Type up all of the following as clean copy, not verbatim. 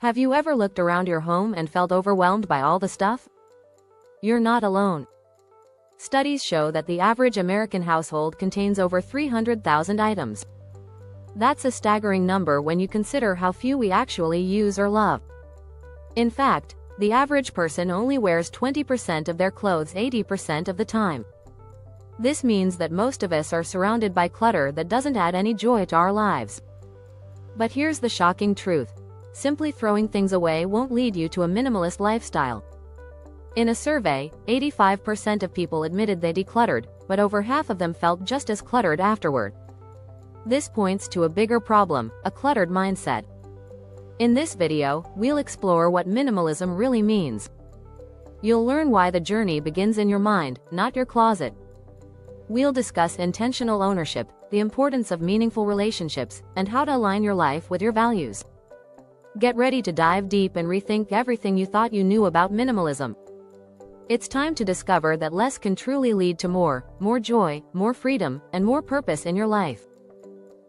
Have you ever looked around your home and felt overwhelmed by all the stuff? You're not alone. Studies show that the average American household contains over 300,000 items. That's a staggering number when you consider how few we actually use or love. In fact, the average person only wears 20% of their clothes 80% of the time. This means that most of us are surrounded by clutter that doesn't add any joy to our lives. But here's the shocking truth. Simply throwing things away won't lead you to a minimalist lifestyle. In a survey, 85% of people admitted they decluttered, but over half of them felt just as cluttered afterward. This points to a bigger problem, a cluttered mindset. In this video, we'll explore what minimalism really means. You'll learn why the journey begins in your mind, not your closet. We'll discuss intentional ownership, the importance of meaningful relationships, and how to align your life with your values. Get ready to dive deep and rethink everything you thought you knew about minimalism. It's time to discover that less can truly lead to more joy, more freedom, and more purpose in your life.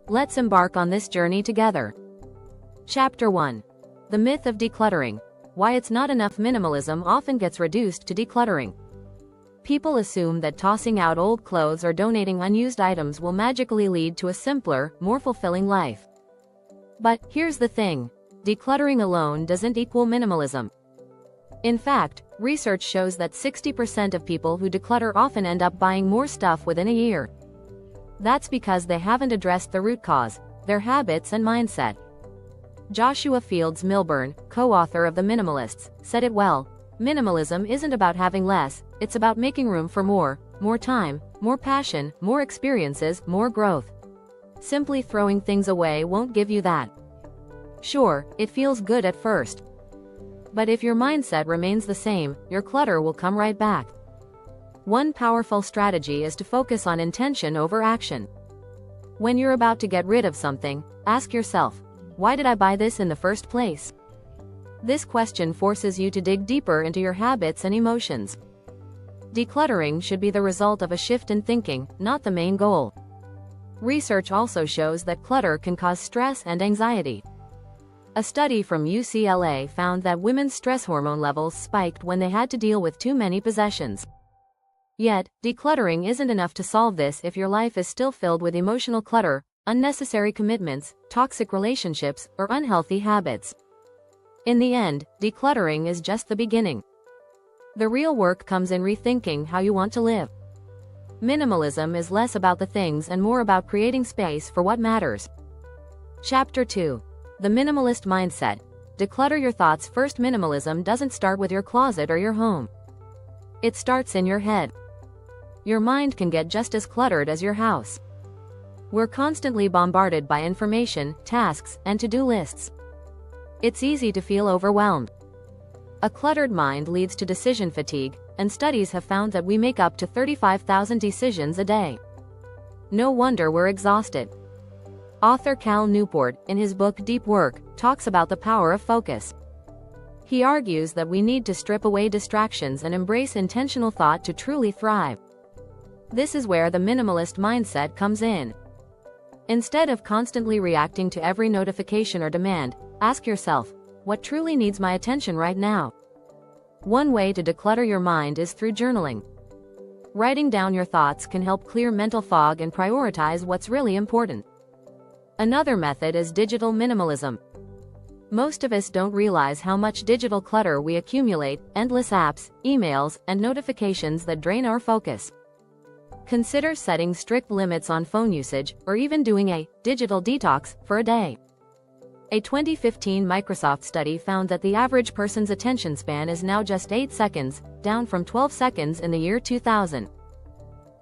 Let's embark on this journey together. Chapter 1. The myth of decluttering. Why it's not enough. Minimalism often gets reduced to decluttering. People assume that tossing out old clothes or donating unused items will magically lead to a simpler, more fulfilling life. But here's the thing. Decluttering alone doesn't equal minimalism. In fact, research shows that 60% of people who declutter often end up buying more stuff within a year. That's because they haven't addressed the root cause, their habits and mindset. Joshua Fields Milburn, co-author of The Minimalists, said it well. Minimalism isn't about having less, it's about making room for more time, more passion, more experiences, more growth. Simply throwing things away won't give you that. Sure, it feels good at first. But if your mindset remains the same, your clutter will come right back. One powerful strategy is to focus on intention over action. When you're about to get rid of something, ask yourself, why did I buy this in the first place? This question forces you to dig deeper into your habits and emotions. Decluttering should be the result of a shift in thinking, not the main goal. Research also shows that clutter can cause stress and anxiety. A study from UCLA found that women's stress hormone levels spiked when they had to deal with too many possessions. Yet, decluttering isn't enough to solve this if your life is still filled with emotional clutter, unnecessary commitments, toxic relationships, or unhealthy habits. In the end, decluttering is just the beginning. The real work comes in rethinking how you want to live. Minimalism is less about the things and more about creating space for what matters. Chapter 2. The Minimalist Mindset. Declutter your thoughts first. Minimalism doesn't start with your closet or your home. It starts in your head. Your mind can get just as cluttered as your house. We're constantly bombarded by information, tasks, and to-do lists. It's easy to feel overwhelmed. A cluttered mind leads to decision fatigue, and studies have found that we make up to 35,000 decisions a day. No wonder we're exhausted. Author Cal Newport, in his book Deep Work, talks about the power of focus. He argues that we need to strip away distractions and embrace intentional thought to truly thrive. This is where the minimalist mindset comes in. Instead of constantly reacting to every notification or demand, ask yourself, what truly needs my attention right now? One way to declutter your mind is through journaling. Writing down your thoughts can help clear mental fog and prioritize what's really important. Another method is digital minimalism. Most of us don't realize how much digital clutter we accumulate, endless apps, emails, and notifications that drain our focus. Consider setting strict limits on phone usage, or even doing a digital detox for a day. A 2015 Microsoft study found that the average person's attention span is now just 8 seconds, down from 12 seconds in the year 2000.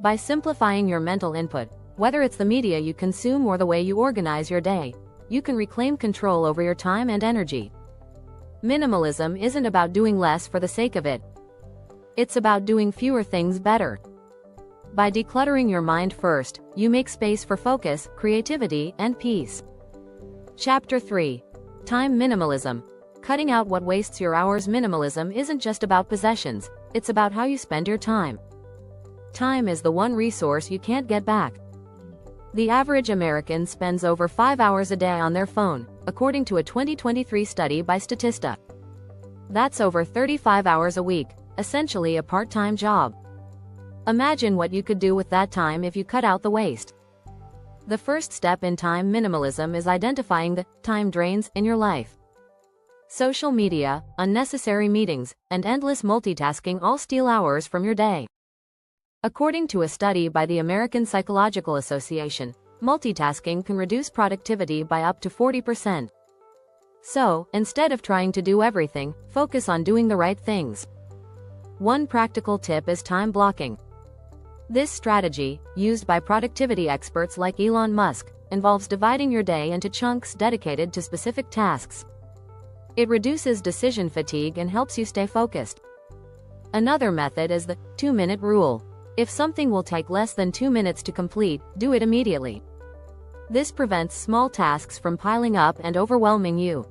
By simplifying your mental input, whether it's the media you consume or the way you organize your day, you can reclaim control over your time and energy. Minimalism isn't about doing less for the sake of it. It's about doing fewer things better. By decluttering your mind first, you make space for focus, creativity, and peace. Chapter 3. Time minimalism. Cutting out what wastes your hours. Minimalism isn't just about possessions, it's about how you spend your time. Time is the one resource you can't get back. The average American spends over 5 hours a day on their phone, according to a 2023 study by Statista. That's over 35 hours a week, essentially a part-time job. Imagine what you could do with that time if you cut out the waste. The first step in time minimalism is identifying the time drains in your life. Social media, unnecessary meetings, and endless multitasking all steal hours from your day. According to a study by the American Psychological Association, multitasking can reduce productivity by up to 40%. So, instead of trying to do everything, focus on doing the right things. One practical tip is time blocking. This strategy, used by productivity experts like Elon Musk, involves dividing your day into chunks dedicated to specific tasks. It reduces decision fatigue and helps you stay focused. Another method is the 2-minute rule. If something will take less than 2 minutes to complete, do it immediately. This prevents small tasks from piling up and overwhelming you.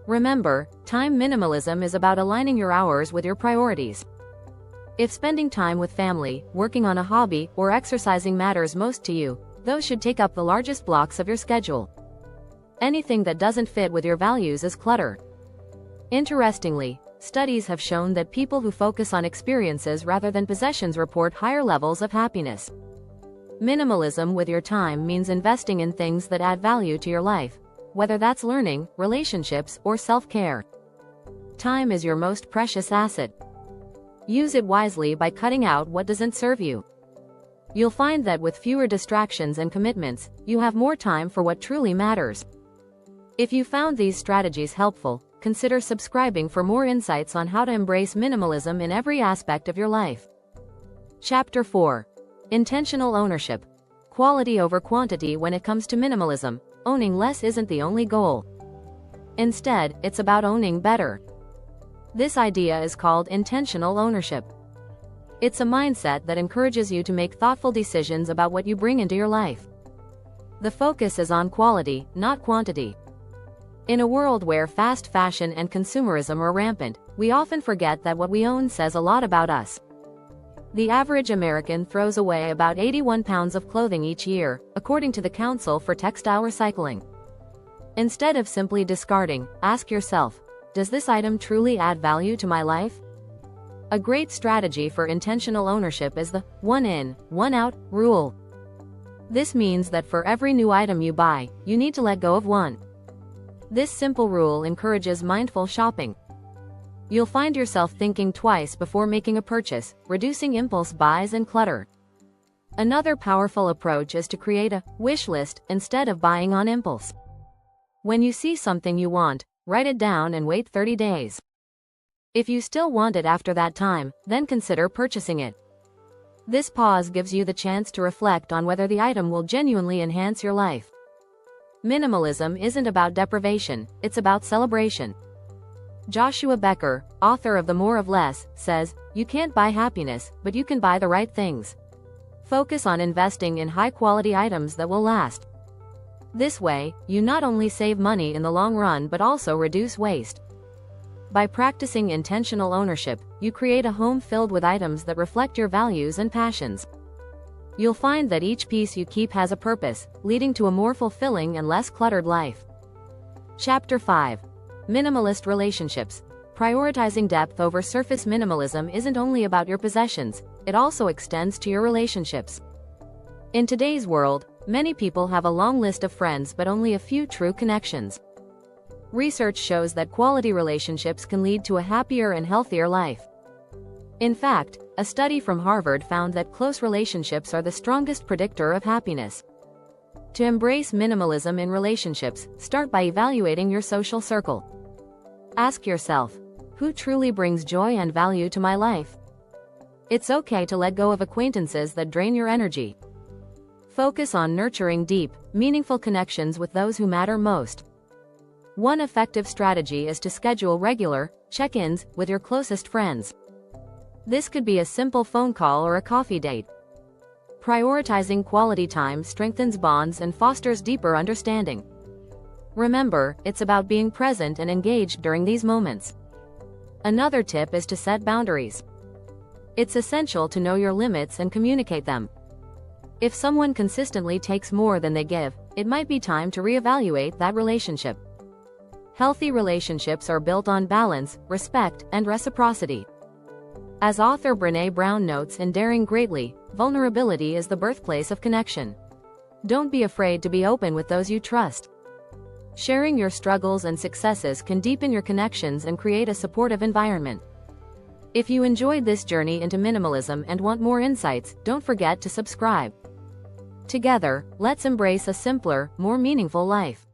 Remember, time minimalism is about aligning your hours with your priorities. If spending time with family, working on a hobby, or exercising matters most to you, those should take up the largest blocks of your schedule. Anything that doesn't fit with your values is clutter. Interestingly, studies have shown that people who focus on experiences rather than possessions report higher levels of happiness. Minimalism with your time means investing in things that add value to your life, whether that's learning, relationships, or self-care. Time is your most precious asset. Use it wisely by cutting out what doesn't serve you. You'll find that with fewer distractions and commitments, you have more time for what truly matters. If you found these strategies helpful, consider subscribing for more insights on how to embrace minimalism in every aspect of your life. Chapter 4. Intentional ownership. Quality over quantity. When it comes to minimalism, owning less isn't the only goal. Instead, it's about owning better. This idea is called intentional ownership. It's a mindset that encourages you to make thoughtful decisions about what you bring into your life. The focus is on quality, not quantity. In a world where fast fashion and consumerism are rampant, we often forget that what we own says a lot about us. The average American throws away about 81 pounds of clothing each year, according to the Council for Textile Recycling. Instead of simply discarding, ask yourself, does this item truly add value to my life? A great strategy for intentional ownership is the one in, one out rule. This means that for every new item you buy, you need to let go of one. This simple rule encourages mindful shopping. You'll find yourself thinking twice before making a purchase, reducing impulse buys and clutter. Another powerful approach is to create a wish list instead of buying on impulse. When you see something you want, write it down and wait 30 days. If you still want it after that time, then consider purchasing it. This pause gives you the chance to reflect on whether the item will genuinely enhance your life. Minimalism isn't about deprivation, it's about celebration. Joshua Becker, author of The More of Less, says, "You can't buy happiness, but you can buy the right things." Focus on investing in high-quality items that will last. This way, you not only save money in the long run but also reduce waste. By practicing intentional ownership, you create a home filled with items that reflect your values and passions. You'll find that each piece you keep has a purpose, leading to a more fulfilling and less cluttered life. Chapter 5. Minimalist relationships. Prioritizing depth over surface. Minimalism isn't only about your possessions, it also extends to your relationships. In today's world, many people have a long list of friends but only a few true connections. Research shows that quality relationships can lead to a happier and healthier life. In fact, a study from Harvard found that close relationships are the strongest predictor of happiness. To embrace minimalism in relationships, start by evaluating your social circle. Ask yourself, who truly brings joy and value to my life? It's okay to let go of acquaintances that drain your energy. Focus on nurturing deep, meaningful connections with those who matter most. One effective strategy is to schedule regular check-ins with your closest friends. This could be a simple phone call or a coffee date. Prioritizing quality time strengthens bonds and fosters deeper understanding. Remember, it's about being present and engaged during these moments. Another tip is to set boundaries. It's essential to know your limits and communicate them. If someone consistently takes more than they give, it might be time to reevaluate that relationship. Healthy relationships are built on balance, respect, and reciprocity. As author Brené Brown notes in Daring Greatly, vulnerability is the birthplace of connection. Don't be afraid to be open with those you trust. Sharing your struggles and successes can deepen your connections and create a supportive environment. If you enjoyed this journey into minimalism and want more insights, don't forget to subscribe. Together, let's embrace a simpler, more meaningful life.